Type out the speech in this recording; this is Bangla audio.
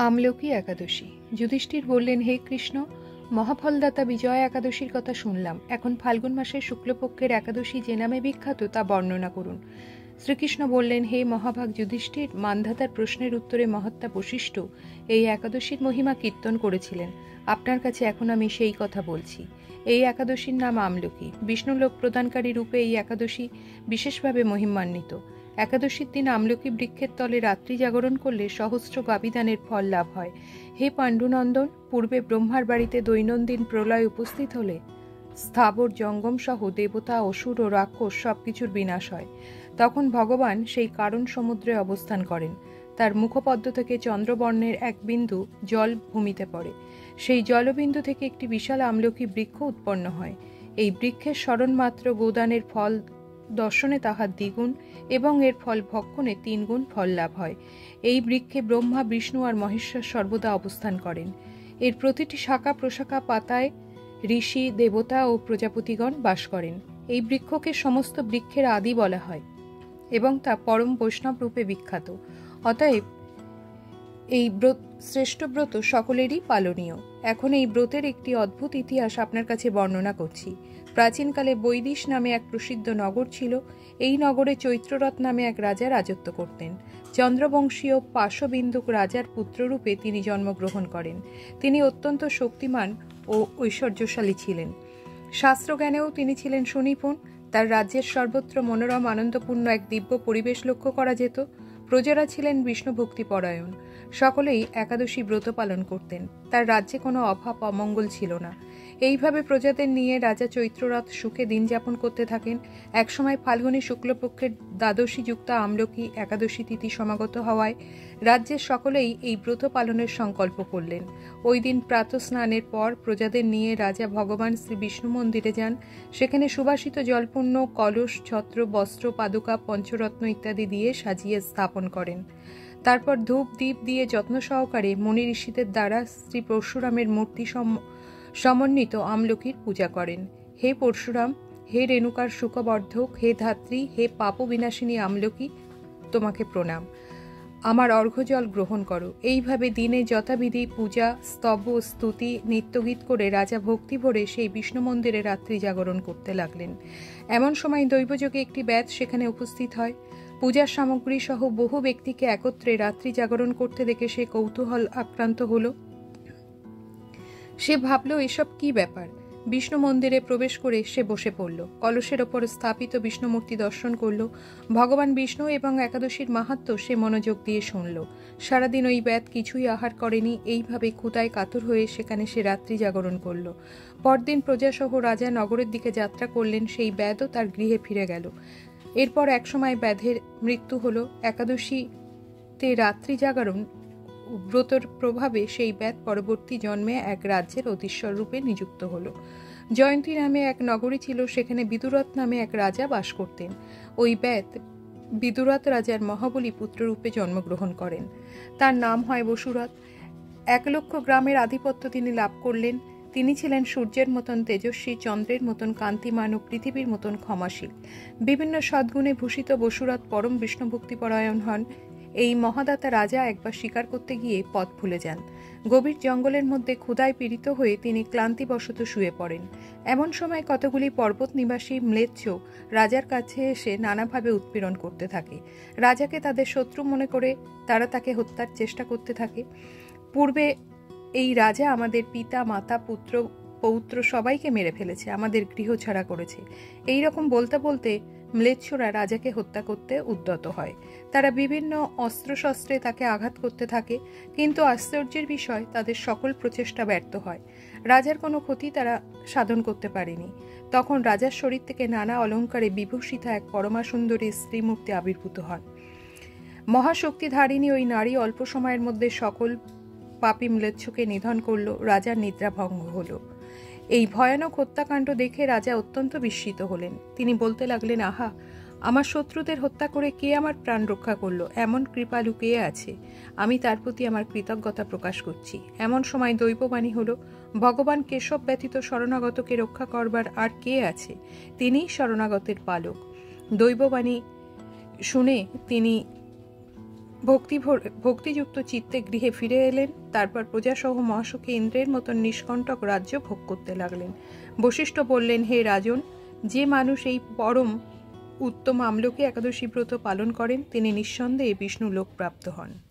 আমলকি একাদশী। যুধিষ্ঠির বললেন, হে কৃষ্ণ, মহাফলদাতা বিজয়া একাদশীর কথা শুনলাম। এখন ফাল্গুন মাসের শুক্লপক্ষের একাদশী যে নামে বিখ্যাত তা বর্ণনা করুন। শ্রীকৃষ্ণ বললেন, হে মহাভাগ যুধিষ্ঠির, মান্ধাতার প্রশ্নের উত্তরে মহাত্মা বশিষ্ঠ এই একাদশীর মহিমা কীর্তন করেছিলেন। আপনার কাছে এখন আমি সেই কথা বলছি। এই একাদশীর নাম আমলকি। বিষ্ণুলোক প্রদানকারী রূপে এই একাদশী বিশেষভাবে মহিমান্বিত। একাদশীর দিন আমলকি বৃক্ষের তলে রাত্রি জাগরণ করলে সহস্র গাবিদানের ফল লাভ হয়। হে পাণ্ডুনন্দন, পূর্বে ব্রহ্মার বাড়িতে দৈনন্দিন প্রলয় উপস্থিত হলে স্থাবর জঙ্গম সহ দেবতা, অসুর ও রাক্ষস সবকিছুর বিনাশ হয়। তখন ভগবান সেই কারণ সমুদ্রে অবস্থান করেন। তার মুখপদ্ম থেকে চন্দ্রবর্ণের এক বিন্দু জল ভূমিতে পড়ে। সেই জলবিন্দু থেকে একটি বিশাল আমলকি বৃক্ষ উৎপন্ন হয়। এই বৃক্ষের স্মরণ মাত্র গোদানের ফল দর্শনে তাহার দ্বিগুণ এবং এর ফল ভক্ষণে 3 গুণ ফল লাভ হয়। এই বৃক্ষে ব্রহ্মা, বিষ্ণু আর মহেশ্বর সর্বদা অবস্থান করেন। এর প্রতিটি শাখা প্রশাখা পাতায় ঋষি, দেবতা ও প্রজাপতিগণ বাস করেন। এই বৃক্ষকে সমস্ত বৃক্ষের আদি বলা হয় এবং তা পরম বৈষ্ণব রূপে বিখ্যাত। অতএব এই শ্রেষ্ঠ ব্রত সকলেরই পালনীয়। এখন এই ব্রতের একটি অদ্ভুত ইতিহাস আপনার কাছে বর্ণনা করছি। প্রাচীনকালে বৈদিশ নামে এক প্রসিদ্ধ নগর ছিল। এই নগরে চৈত্ররথ নামে এক রাজা রাজত্ব করতেন। চন্দ্রবংশীয় পাশবিন্দুক রাজার পুত্ররূপে তিনি জন্মগ্রহণ করেন। তিনি অত্যন্ত শক্তিমান ও ঐশ্বর্যশালী ছিলেন। শাস্ত্রজ্ঞানেও তিনি ছিলেন সুনিপুণ। তার রাজ্যের সর্বত্র মনোরম আনন্দপূর্ণ এক দিব্য পরিবেশ লক্ষ্য করা যেত। প্রজারা ছিলেন বিষ্ণু ভক্তি পরায়ণ। সকলেই একাদশী ব্রত পালন করতেন। তার রাজ্যে কোনো অভাব অমঙ্গল ছিল না। এইভাবে প্রজাদের নিয়ে রাজা চৈত্ররথ সুখে দিন যাপন করতে থাকেন। একসময় ফাল্গুনী শুক্লপক্ষের দ্বাদশী যুক্ত আমলকি একাদশী তিথি সমাগত হওয়ায় রাজ্যের সকলেই এই ব্রত পালনের সংকল্প করলেন। ওই দিন প্রাতঃস্নানের পর প্রজাদের নিয়ে রাজা ভগবান শ্রী বিষ্ণু মন্দিরে যান। সেখানে সুবাসিত জলপূর্ণ কলস, ছত্র, বস্ত্র, পাদুকা, পঞ্চরত্ন ইত্যাদি দিয়ে সাজিয়ে স্থাপন করেন। তারপর ধূপ দীপ দিয়ে যত্ন সহকারে মুনি ঋষিদের দ্বারা শ্রী পরশুরামের মূর্তি সমন্বিত আমলকির পূজা করেন। হে পরশুরাম, হে রেণুকার সুখবর্ধক, হে ধাত্রী, হে পাপ বিনাশিনী আমলকি, তোমাকে প্রণাম। আমার অর্ঘ্যজল গ্রহণ করো। এইভাবে দিনে যথাবিধি পূজা, স্তব, স্তুতি, নিত্যগীত করে রাজা ভক্তি ভরে সেই বিষ্ণু মন্দিরে রাত্রি জাগরণ করতে লাগলেন। এমন সময় দৈবযোগে একটি ব্যাধ সেখানে উপস্থিত হয়। পূজার সামগ্রী সহ বহু ব্যক্তিকে একত্রে রাত্রি জাগরণ করতে দেখে সে কৌতূহল আক্রান্ত হল। সে ভাবল, এসব কি ব্যাপার। বিষ্ণু মন্দিরে প্রবেশ করে সে বসে পড়ল। কলসের ওপর স্থাপিত বিষ্ণুমূর্তি দর্শন করল। ভগবান বিষ্ণু এবং একাদশীর মাহাত্ম্য সে মনোযোগ দিয়ে শুনল। সারাদিন ওই ব্যাধ কিছুই আহার করেনি। এইভাবে ক্ষুধায় কাতর হয়ে সেখানে সে রাত্রি জাগরণ করল। পরদিন প্রজাসহ রাজা নগরের দিকে যাত্রা করলেন। সেই ব্যাধও তার গৃহে ফিরে গেল। এরপর একসময় ব্যাধের মৃত্যু হল। একাদশীতে রাত্রি জাগরণ ব্রতর প্রভাবে সেই ব্যাধ পরবর্তী জন্মে এক রাজ্যের অধীশ্বর রূপে নিযুক্ত হল। জয়ন্তী নামে এক নগরী ছিল। সেখানে বিদুরথ নামে এক রাজা বাস করতেন। ওই ব্যাধ বিদুরথ রাজার মহাবলী পুত্ররূপে জন্মগ্রহণ করেন। তার নাম হয় বসুরথ। 1,00,000 গ্রামের আধিপত্য তিনি লাভ করলেন। তিনি ছিলেন সূর্যের মতন তেজস্বী, চন্দ্রের মতন কান্তিমান ও পৃথিবীর মতন ক্ষমাশীল। বিভিন্ন সদ্গুণে ভূষিত বসুরথ পরম বিষ্ণুভক্তিপরায়ণ হন। এই মহাদাতা রাজা একবার শিকার করতে গিয়ে পথ ভুলে যান। গভীর জঙ্গলের মধ্যে ক্ষুধায় পীড়িত হয়ে তিনি ক্লান্তিবশত শুয়ে পড়েন। এমন সময় কতগুলি পর্বত নিবাসী ম্লেচ্ছ রাজার কাছে এসে নানাভাবে উৎপীড়ন করতে থাকে। রাজাকে তাদের শত্রু মনে করে তারা তাকে হত্যার চেষ্টা করতে থাকে। পূর্বে এই রাজা আমাদের পিতা, মাতা, পুত্র, পৌত্র সবাইকে মেরে ফেলেছে, আমাদের গৃহ ছাড়া করেছে। এই রকম বলতে বলতে ম্লেচ্ছরা রাজাকে হত্যা করতে উদ্যত হয়। তারা বিভিন্ন অস্ত্রশস্ত্রে তাকে আঘাত করতে থাকে, কিন্তু আশ্চর্যের বিষয় তাদের সকল প্রচেষ্টা ব্যর্থ হয়। রাজার কোনো ক্ষতি তারা সাধন করতে পারেনি। তখন রাজার শরীর থেকে নানা অলঙ্কারে বিভূষিতা এক পরমা সুন্দরী স্ত্রীমূর্তি আবির্ভূত হন। মহাশক্তিধারিণী ওই নারী অল্প সময়ের মধ্যে সকল পাপী ম্লেচ্ছকে নিধন করল। রাজার নিদ্রাভঙ্গ হল। এই ভয়ানক হত্যাকাণ্ড দেখে রাজা অত্যন্ত বিস্মিত হলেন। তিনি বলতে লাগলেন, আহা, আমার শত্রুদের হত্যা করে কে আমার প্রাণ রক্ষা করলো? এমন কৃপালু কে আছে? আমি তার প্রতি আমার কৃতজ্ঞতা প্রকাশ করছি। এমন সময় দৈববাণী হল, ভগবান কেশব ব্যতীত শরণাগতকে রক্ষা করবার আর কে আছে? তিনিই শরণাগতের পালক। দৈববাণী শুনে তিনি ভক্তিযুক্ত চিত্তে গৃহে ফিরে এলেন। তারপর প্রজাসহ মহাসুখে ইন্দ্রের মতন নিষ্কণ্টক রাজ্য ভোগ করতে লাগলেন। বশিষ্ঠ বললেন, হে রাজন, যে মানুষ এই পরম উত্তম আমলকি একাদশী ব্রত পালন করেন তিনি নিঃসন্দেহে বিষ্ণু লোক প্রাপ্ত হন।